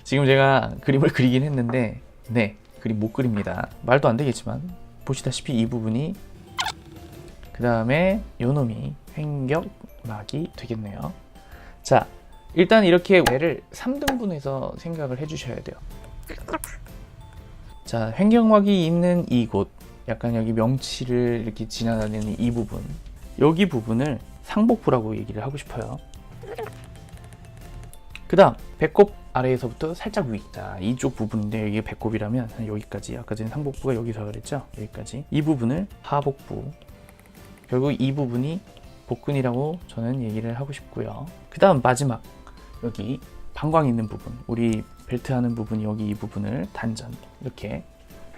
지금 제가 그림을 그리긴 했는데 네, 그림 못 그립니다. 말도 안 되겠지만 보시다시피 이 부분이, 그 다음에 요놈이 횡격막이 되겠네요. 자, 일단 이렇게 얘를 3등분해서 생각을 해주셔야 돼요. 자, 횡격막이 있는 이곳, 약간 여기 명치를 이렇게 지나다니는 이 부분, 여기 부분을 상복부라고 얘기를 하고 싶어요. 그 다음 배꼽 아래에서부터 살짝 위, 자 이쪽 부분인데 이게 배꼽이라면 여기까지, 아까 전에 상복부가 여기서 그랬죠, 여기까지. 이 부분을 하복부, 결국 이 부분이 복근이라고 저는 얘기를 하고 싶고요. 그 다음 마지막 여기 방광 있는 부분, 우리 벨트 하는 부분이 여기, 이 부분을 단전, 이렇게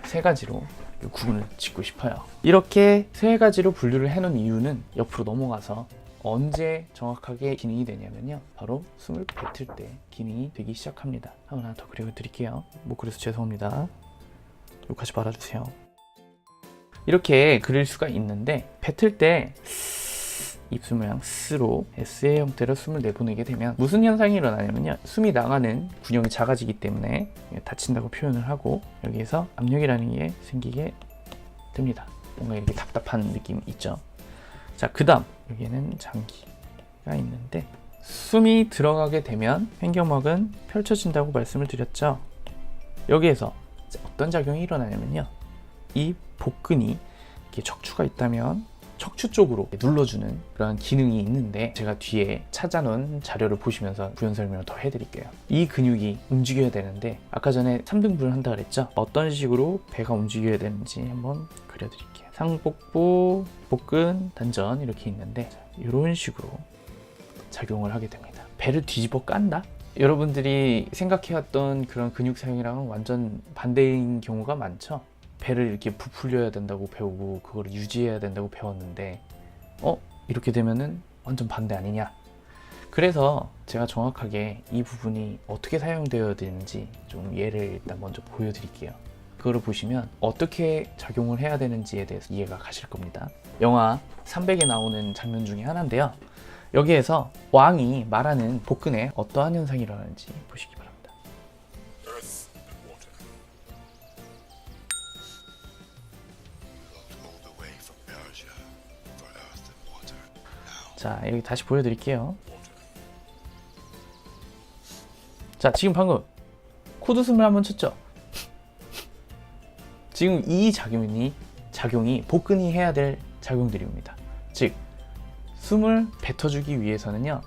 세 가지로 구분을 짓고 싶어요. 이렇게 세 가지로 분류를 해놓은 이유는 옆으로 넘어가서 언제 정확하게 기능이 되냐면요, 바로 숨을 뱉을 때 기능이 되기 시작합니다. 하나 더 그려드릴게요. 못 그려서 죄송합니다. 욕하지 말아주세요. 이렇게 그릴 수가 있는데, 뱉을 때 입술 모양 스로 S의 형태로 숨을 내보내게 되면 무슨 현상이 일어나냐면요, 숨이 나가는 군형이 작아지기 때문에 다친다고 표현을 하고, 여기에서 압력이라는 게 생기게 됩니다. 뭔가 이렇게 답답한 느낌 있죠. 자, 그 다음 여기에는 장기가 있는데, 숨이 들어가게 되면 횡격막은 펼쳐진다고 말씀을 드렸죠. 여기에서 어떤 작용이 일어나냐면요, 이 복근이 이렇게 척추가 있다면 척추 쪽으로 눌러주는 그런 기능이 있는데, 제가 뒤에 찾아놓은 자료를 보시면서 부연 설명을 더 해드릴게요. 이 근육이 움직여야 되는데, 아까 전에 3등분을 한다 그랬죠. 어떤 식으로 배가 움직여야 되는지 한번 그려드릴게요. 상복부, 복근, 단전 이렇게 있는데, 이런 식으로 작용을 하게 됩니다. 배를 뒤집어 깐다? 여러분들이 생각해왔던 그런 근육 사용이랑은 완전 반대인 경우가 많죠. 배를 이렇게 부풀려야 된다고 배우고 그거를 유지해야 된다고 배웠는데, 이렇게 되면은 완전 반대 아니냐. 그래서 제가 정확하게 이 부분이 어떻게 사용되어야 되는지 좀 예를 일단 먼저 보여드릴게요. 그거를 보시면 어떻게 작용을 해야 되는지에 대해서 이해가 가실 겁니다. 영화 300에 나오는 장면 중에 하나인데요, 여기에서 왕이 말하는 복근에 어떠한 현상이 일어나는지 보시기 바랍니다. 자, 여기 다시 보여드릴게요. 자, 지금 방금 코드숨을 한번 쳤죠? 지금 이 작용이 복근이 해야 될 작용들입니다. 즉, 숨을 뱉어주기 위해서는요,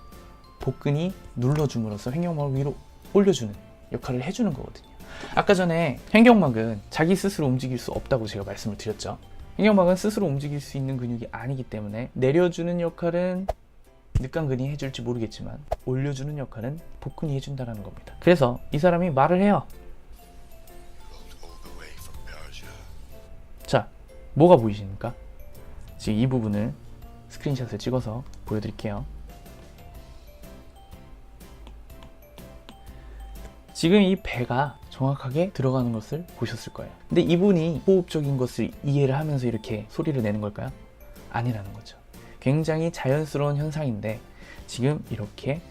복근이 눌러줌으로써 횡격막을 위로 올려주는 역할을 해주는 거거든요. 아까 전에 횡격막은 자기 스스로 움직일 수 없다고 제가 말씀을 드렸죠. 횡격막은 스스로 움직일 수 있는 근육이 아니기 때문에 내려주는 역할은 늑강근이 해줄지 모르겠지만 올려주는 역할은 복근이 해준다는 겁니다. 그래서 이 사람이 말을 해요. 자, 뭐가 보이십니까? 지금 이 부분을 스크린샷을 찍어서 보여드릴게요. 지금 이 배가 정확하게 들어가는 것을 보셨을 거예요. 근데 이분이 호흡적인 것을 이해를 하면서 이렇게 소리를 내는 걸까요? 아니라는 거죠. 굉장히 자연스러운 현상인데 지금 이렇게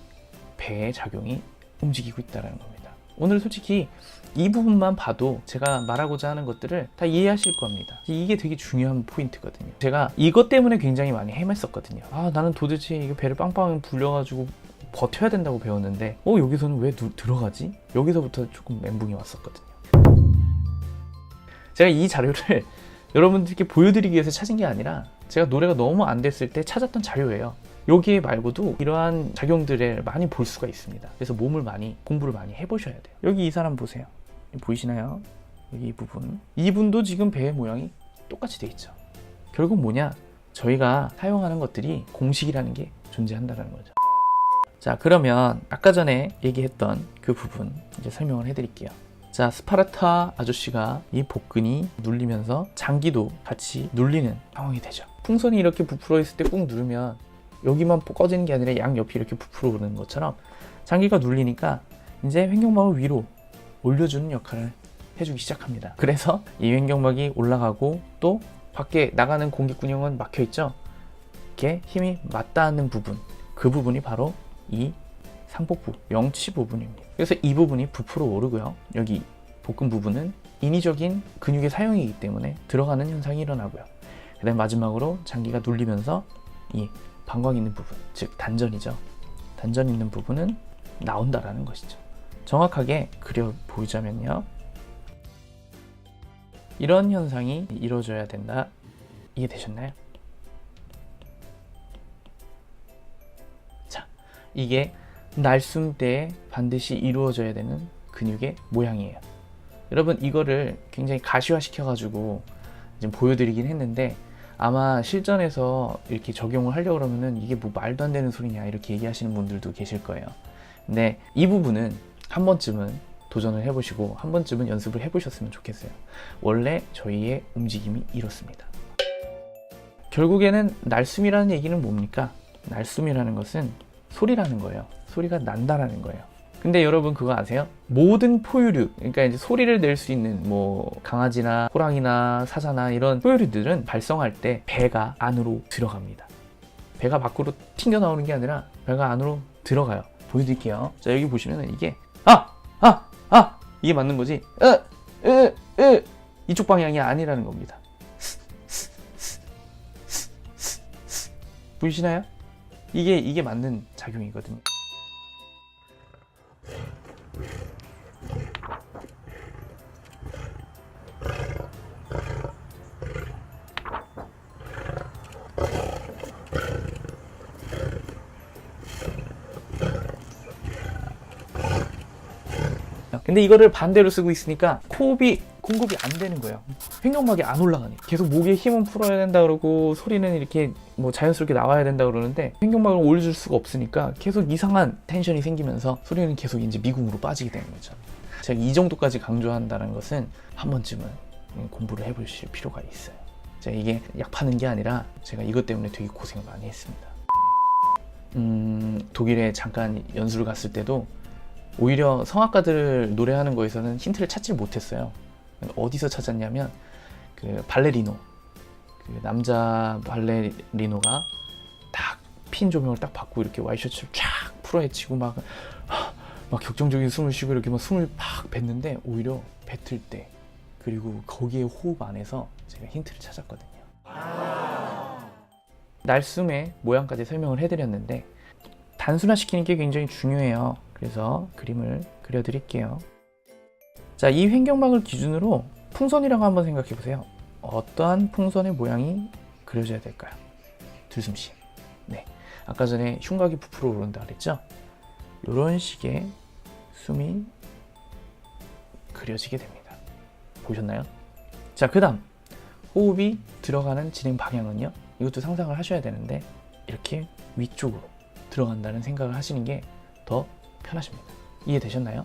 배의 작용이 움직이고 있다는 겁니다. 오늘 솔직히 이 부분만 봐도 제가 말하고자 하는 것들을 다 이해하실 겁니다. 이게 되게 중요한 포인트거든요. 제가 이것 때문에 굉장히 많이 헤맸었거든요. 나는 도대체 이거 배를 빵빵 불려가지고 버텨야 된다고 배웠는데 여기서는 왜 들어가지? 여기서부터 조금 멘붕이 왔었거든요. 제가 이 자료를 여러분들께 보여드리기 위해서 찾은 게 아니라 제가 노래가 너무 안 됐을 때 찾았던 자료예요. 여기 말고도 이러한 작용들을 많이 볼 수가 있습니다. 그래서 공부를 많이 해보셔야 돼요. 여기 이 사람 보세요. 보이시나요? 여기 이 부분. 이분도 지금 배의 모양이 똑같이 돼 있죠. 결국 뭐냐? 저희가 사용하는 것들이 공식이라는 게 존재한다는 거죠. 자, 그러면 아까 전에 얘기했던 그 부분 이제 설명을 해드릴게요. 자, 스파르타 아저씨가 이 복근이 눌리면서 장기도 같이 눌리는 상황이 되죠. 풍선이 이렇게 부풀어 있을 때 꾹 누르면 여기만 꺼지는 게 아니라 양옆이 이렇게 부풀어 오르는 것처럼 장기가 눌리니까 이제 횡격막을 위로 올려주는 역할을 해주기 시작합니다. 그래서 이 횡격막이 올라가고 또 밖에 나가는 공기군형은 막혀 있죠. 이렇게 힘이 맞닿는 부분, 그 부분이 바로 이 상복부, 명치 부분입니다. 그래서 이 부분이 부풀어 오르고요. 여기 복근 부분은 인위적인 근육의 사용이기 때문에 들어가는 현상이 일어나고요. 그 다음 마지막으로 장기가 눌리면서 이 방광 있는 부분, 즉 단전이죠. 단전 있는 부분은 나온다라는 것이죠. 정확하게 그려 보이자면요. 이런 현상이 이루어져야 된다. 이해되셨나요? 자, 이게 날숨 때 반드시 이루어져야 되는 근육의 모양이에요. 여러분 이거를 굉장히 가시화 시켜가지고 지금 보여드리긴 했는데 아마 실전에서 이렇게 적용을 하려고 그러면은 이게 뭐 말도 안 되는 소리냐 이렇게 얘기하시는 분들도 계실 거예요. 근데 이 부분은 한 번쯤은 도전을 해보시고 한 번쯤은 연습을 해보셨으면 좋겠어요. 원래 저희의 움직임이 이렇습니다. 결국에는 날숨이라는 얘기는 뭡니까? 날숨이라는 것은 소리라는 거예요. 소리가 난다라는 거예요. 근데 여러분 그거 아세요? 모든 포유류, 그러니까 이제 소리를 낼 수 있는 뭐 강아지나 호랑이나 사자나 이런 포유류들은 발성할 때 배가 안으로 들어갑니다. 배가 밖으로 튕겨 나오는 게 아니라 배가 안으로 들어가요. 보여드릴게요. 자, 여기 보시면 이게 이게 맞는 거지. 이쪽 방향이 아니라는 겁니다. 보이시나요? 이게 맞는 작용이거든요. 근데 이거를 반대로 쓰고 있으니까 호흡이 공급이 안 되는 거예요. 횡격막이 안 올라가네. 계속 목에 힘은 풀어야 된다 그러고 소리는 이렇게 뭐 자연스럽게 나와야 된다 그러는데 횡격막을 올려줄 수가 없으니까 계속 이상한 텐션이 생기면서 소리는 계속 이제 미궁으로 빠지게 되는 거죠. 제가 이 정도까지 강조한다는 것은 한 번쯤은 공부를 해보실 필요가 있어요. 제가 이게 약 파는 게 아니라 제가 이것 때문에 되게 고생 많이 했습니다. 독일에 잠깐 연수를 갔을 때도 오히려 성악가들 노래하는 거에서는 힌트를 찾지 못했어요. 어디서 찾았냐면 그 발레리노, 그 남자 발레리노가 딱 핀 조명을 딱 받고 이렇게 와이셔츠를 쫙 풀어헤치고 막 격정적인 숨을 쉬고 이렇게 막 숨을 팍 뱉는데 오히려 뱉을 때 그리고 거기에 호흡 안에서 제가 힌트를 찾았거든요. 날숨의 모양까지 설명을 해드렸는데 단순화시키는 게 굉장히 중요해요. 그래서 그림을 그려드릴게요. 자, 이 횡격막을 기준으로 풍선이라고 한번 생각해 보세요. 어떠한 풍선의 모양이 그려져야 될까요? 들숨씨. 네, 아까 전에 흉곽이 부풀어 오른다 그랬죠? 이런 식의 숨이 그려지게 됩니다. 보셨나요? 자, 그 다음 호흡이 들어가는 진행 방향은요, 이것도 상상을 하셔야 되는데 이렇게 위쪽으로 들어간다는 생각을 하시는 게 더 편하십니다. 이해되셨나요?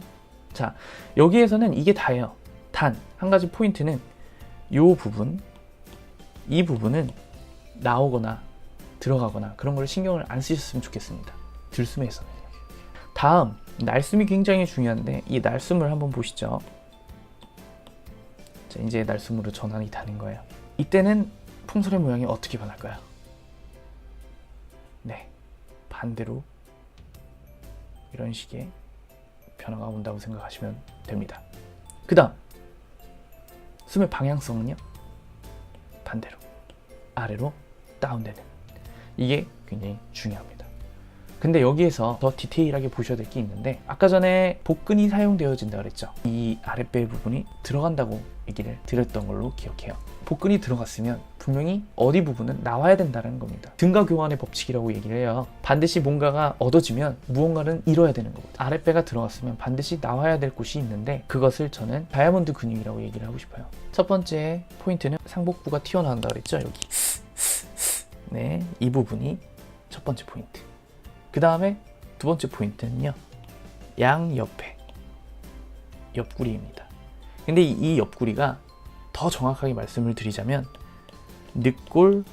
자, 여기에서는 이게 다예요. 단 한 가지 포인트는 이 부분, 이 부분은 나오거나 들어가거나 그런 걸 신경을 안 쓰셨으면 좋겠습니다. 들숨에서는요. 다음, 날숨이 굉장히 중요한데 이 날숨을 한번 보시죠. 자, 이제 날숨으로 전환이 되는 거예요. 이때는 풍선의 모양이 어떻게 변할까요? 네, 반대로 이런 식의 변화가 온다고 생각하시면 됩니다. 그 다음 숨의 방향성은요, 반대로 아래로 다운되는, 이게 굉장히 중요합니다. 근데 여기에서 더 디테일하게 보셔야 될 게 있는데 아까 전에 복근이 사용되어진다 그랬죠. 이 아랫배 부분이 들어간다고 얘기를 드렸던 걸로 기억해요. 복근이 들어갔으면 분명히 어디 부분은 나와야 된다는 겁니다. 등가 교환의 법칙이라고 얘기를 해요. 반드시 뭔가가 얻어지면 무언가는 잃어야 되는 거거든요. 아랫배가 들어갔으면 반드시 나와야 될 곳이 있는데 그것을 저는 다이아몬드 근육이라고 얘기를 하고 싶어요. 첫 번째 포인트는 상복부가 튀어나온다 그랬죠. 여기 네, 이 부분이 첫 번째 포인트. 그 다음에 두 번째 포인트는요, 양옆에 옆구리입니다. 근데 이 옆구리가 더 정확하게 말씀을 드리자면 늑골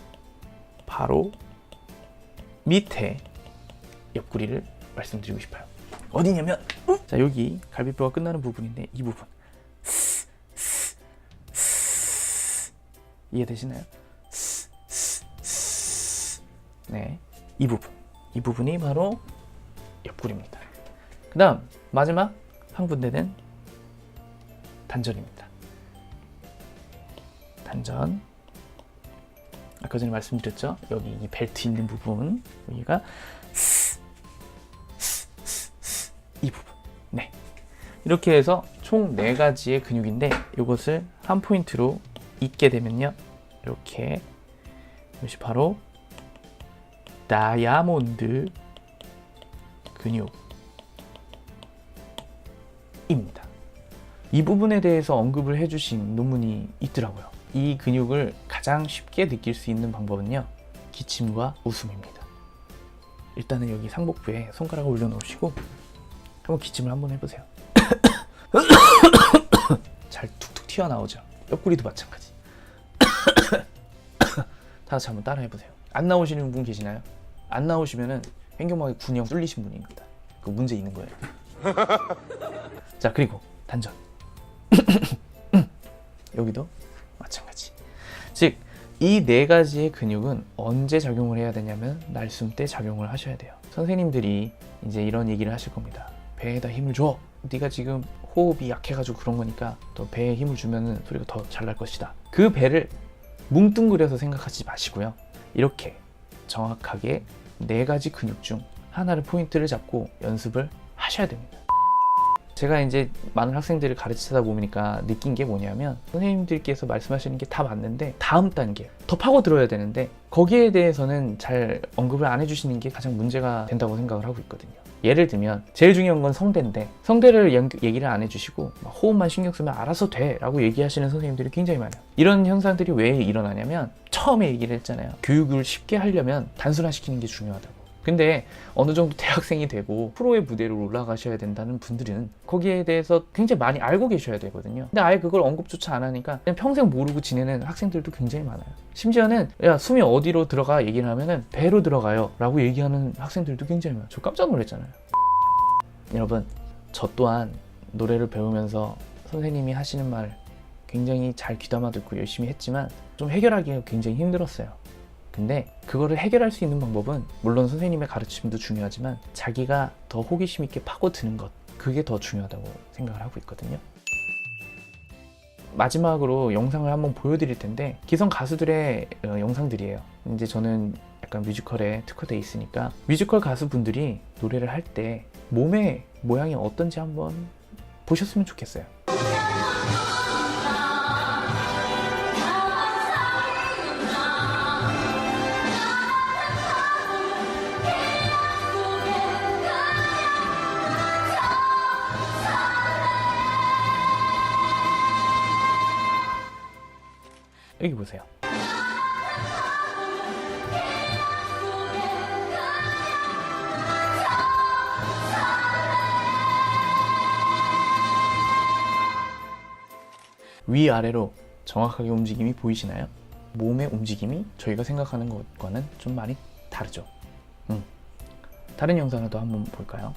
바로 밑에 옆구리를 말씀드리고 싶어요. 어디냐면 자, 여기 갈비뼈가 끝나는 부분인데 이 부분 이해되시나요? 네, 이 부분이 바로 옆구리입니다. 그 다음 마지막 한 군데는 단전입니다. 단전. 아까 전에 말씀드렸죠? 여기 이 벨트 있는 부분, 여기가 이 부분. 네. 이렇게 해서 총 4가지의 근육인데 이것을 한 포인트로 잇게 되면요. 이렇게 이것이 바로 다이아몬드 근육입니다. 이 부분에 대해서 언급을 해주신 논문이 있더라고요. 이 근육을 가장 쉽게 느낄 수 있는 방법은요, 기침과 웃음입니다. 일단은 여기 상복부에 손가락을 올려놓으시고 한번 기침을 한번 해보세요. 잘 툭툭 튀어나오죠. 옆구리도 마찬가지. 다 같이 한번 따라 해보세요. 안 나오시는 분 계시나요? 안 나오시면은 횡격막에 군형 뚫리신 분입니다. 그 문제 있는 거예요. 자, 그리고 단전. 여기도 마찬가지. 즉, 이 4가지의 근육은 언제 작용을 해야 되냐면 날숨 때 작용을 하셔야 돼요. 선생님들이 이제 이런 얘기를 하실 겁니다. 배에다 힘을 줘. 네가 지금 호흡이 약해가지고 그런 거니까 더 배에 힘을 주면은 소리가 더 잘 날 것이다. 그 배를 뭉뚱그려서 생각하지 마시고요. 이렇게 정확하게 4가지 근육 중 하나를 포인트를 잡고 연습을 하셔야 됩니다. 제가 이제 많은 학생들을 가르치다 보니까 느낀 게 뭐냐면 선생님들께서 말씀하시는 게 다 맞는데 다음 단계 더 파고들어야 되는데 거기에 대해서는 잘 언급을 안 해주시는 게 가장 문제가 된다고 생각을 하고 있거든요. 예를 들면 제일 중요한 건 성대인데 성대를 얘기를 안 해주시고 호흡만 신경 쓰면 알아서 돼 라고 얘기하시는 선생님들이 굉장히 많아요. 이런 현상들이 왜 일어나냐면 처음에 얘기를 했잖아요. 교육을 쉽게 하려면 단순화시키는 게 중요하다고. 근데 어느 정도 대학생이 되고 프로의 무대로 올라가셔야 된다는 분들은 거기에 대해서 굉장히 많이 알고 계셔야 되거든요. 근데 아예 그걸 언급조차 안 하니까 그냥 평생 모르고 지내는 학생들도 굉장히 많아요. 심지어는 야, 숨이 어디로 들어가 얘기를 하면은 배로 들어가요 라고 얘기하는 학생들도 굉장히 많아요. 저 깜짝 놀랐잖아요. 여러분, 저 또한 노래를 배우면서 선생님이 하시는 말 굉장히 잘 귀담아 듣고 열심히 했지만 좀 해결하기가 굉장히 힘들었어요. 근데 그거를 해결할 수 있는 방법은 물론 선생님의 가르침도 중요하지만 자기가 더 호기심 있게 파고드는 것, 그게 더 중요하다고 생각을 하고 있거든요. 마지막으로 영상을 한번 보여드릴 텐데 기성 가수들의 영상들이에요. 이제 저는 약간 뮤지컬에 특화되어 있으니까 뮤지컬 가수분들이 노래를 할 때 몸의 모양이 어떤지 한번 보셨으면 좋겠어요. 여기 보세요. 위아래로 정확하게 움직임이 보이시나요? 몸의 움직임이 저희가 생각하는 것과는 좀 많이 다르죠. 다른 영상을 또 한번 볼까요?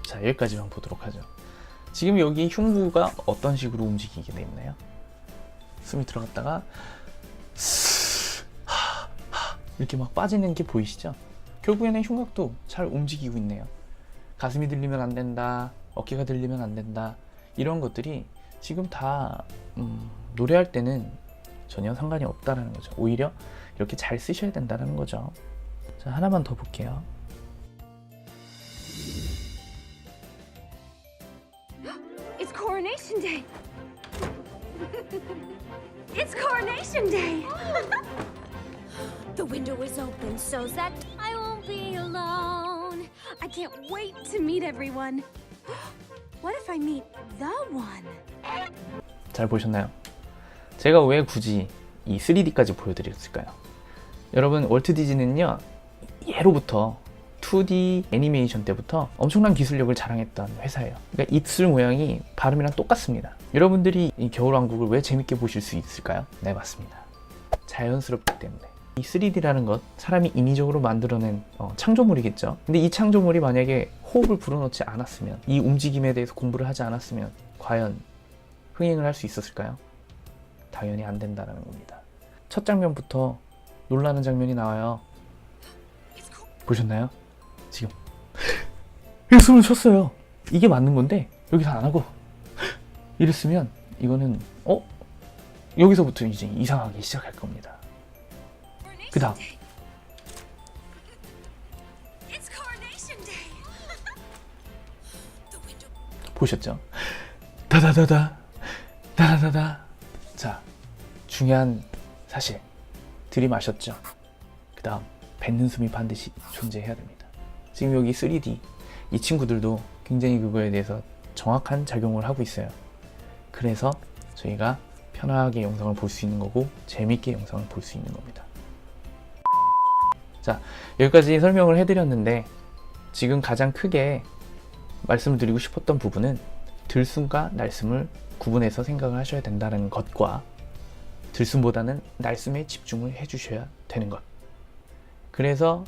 자, 여기까지만 보도록 하죠. 지금 여기 흉부가 어떤 식으로 움직이게 돼 있나요? 숨이 들어갔다가 이렇게 막 빠지는 게 보이시죠? 결국에는 흉곽도 잘 움직이고 있네요. 가슴이 들리면 안 된다, 어깨가 들리면 안 된다, 이런 것들이 지금 다 노래할 때는 전혀 상관이 없다는 거죠. 오히려 이렇게 잘 쓰셔야 된다는 거죠. 자, 하나만 더 볼게요. It's Coronation Day! It's Coronation Day! The window is open so that I won't be alone. I can't wait to meet everyone. What if I meet the one? 잘 보셨나요? 제가 왜 굳이 이 3D까지 보여드렸을까요? 여러분, 월트 디즈니는요, 예로부터 2D 애니메이션 때부터 엄청난 기술력을 자랑했던 회사예요. 그러니까 입술 모양이 발음이랑 똑같습니다. 여러분들이 이 겨울왕국을 왜 재밌게 보실 수 있을까요? 네, 맞습니다. 자연스럽기 때문에. 이 3D라는 것, 사람이 인위적으로 만들어낸 창조물이겠죠. 근데 이 창조물이 만약에 호흡을 불어넣지 않았으면, 이 움직임에 대해서 공부를 하지 않았으면 과연 흥행을 할 수 있었을까요? 당연히 안 된다는 겁니다. 첫 장면부터 놀라는 장면이 나와요. 보셨나요? 지금 숨을 쉬었어요. 이게 맞는 건데 여기서 안 하고 이랬으면 이거는 여기서부터 이제 이상하기 시작할 겁니다. 그 다음 보셨죠? 다다다다 다다다다. 자, 중요한 사실 들이마셨죠? 그 다음 뱉는 숨이 반드시 존재해야 됩니다. 지금 여기 3D 이 친구들도 굉장히 그거에 대해서 정확한 작용을 하고 있어요. 그래서 저희가 편하게 영상을 볼 수 있는 거고 재밌게 영상을 볼 수 있는 겁니다. 자, 여기까지 설명을 해드렸는데 지금 가장 크게 말씀을 드리고 싶었던 부분은 들숨과 날숨을 구분해서 생각을 하셔야 된다는 것과 들숨보다는 날숨에 집중을 해주셔야 되는 것. 그래서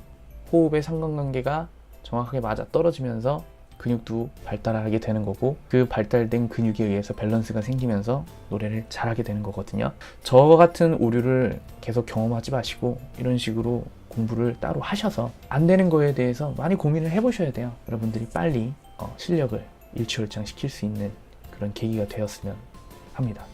호흡의 상관관계가 정확하게 맞아 떨어지면서 근육도 발달하게 되는 거고 그 발달된 근육에 의해서 밸런스가 생기면서 노래를 잘하게 되는 거거든요. 저 같은 오류를 계속 경험하지 마시고 이런 식으로 공부를 따로 하셔서 안 되는 거에 대해서 많이 고민을 해보셔야 돼요. 여러분들이 빨리 실력을 일취월장시킬 수 있는 그런 계기가 되었으면 합니다.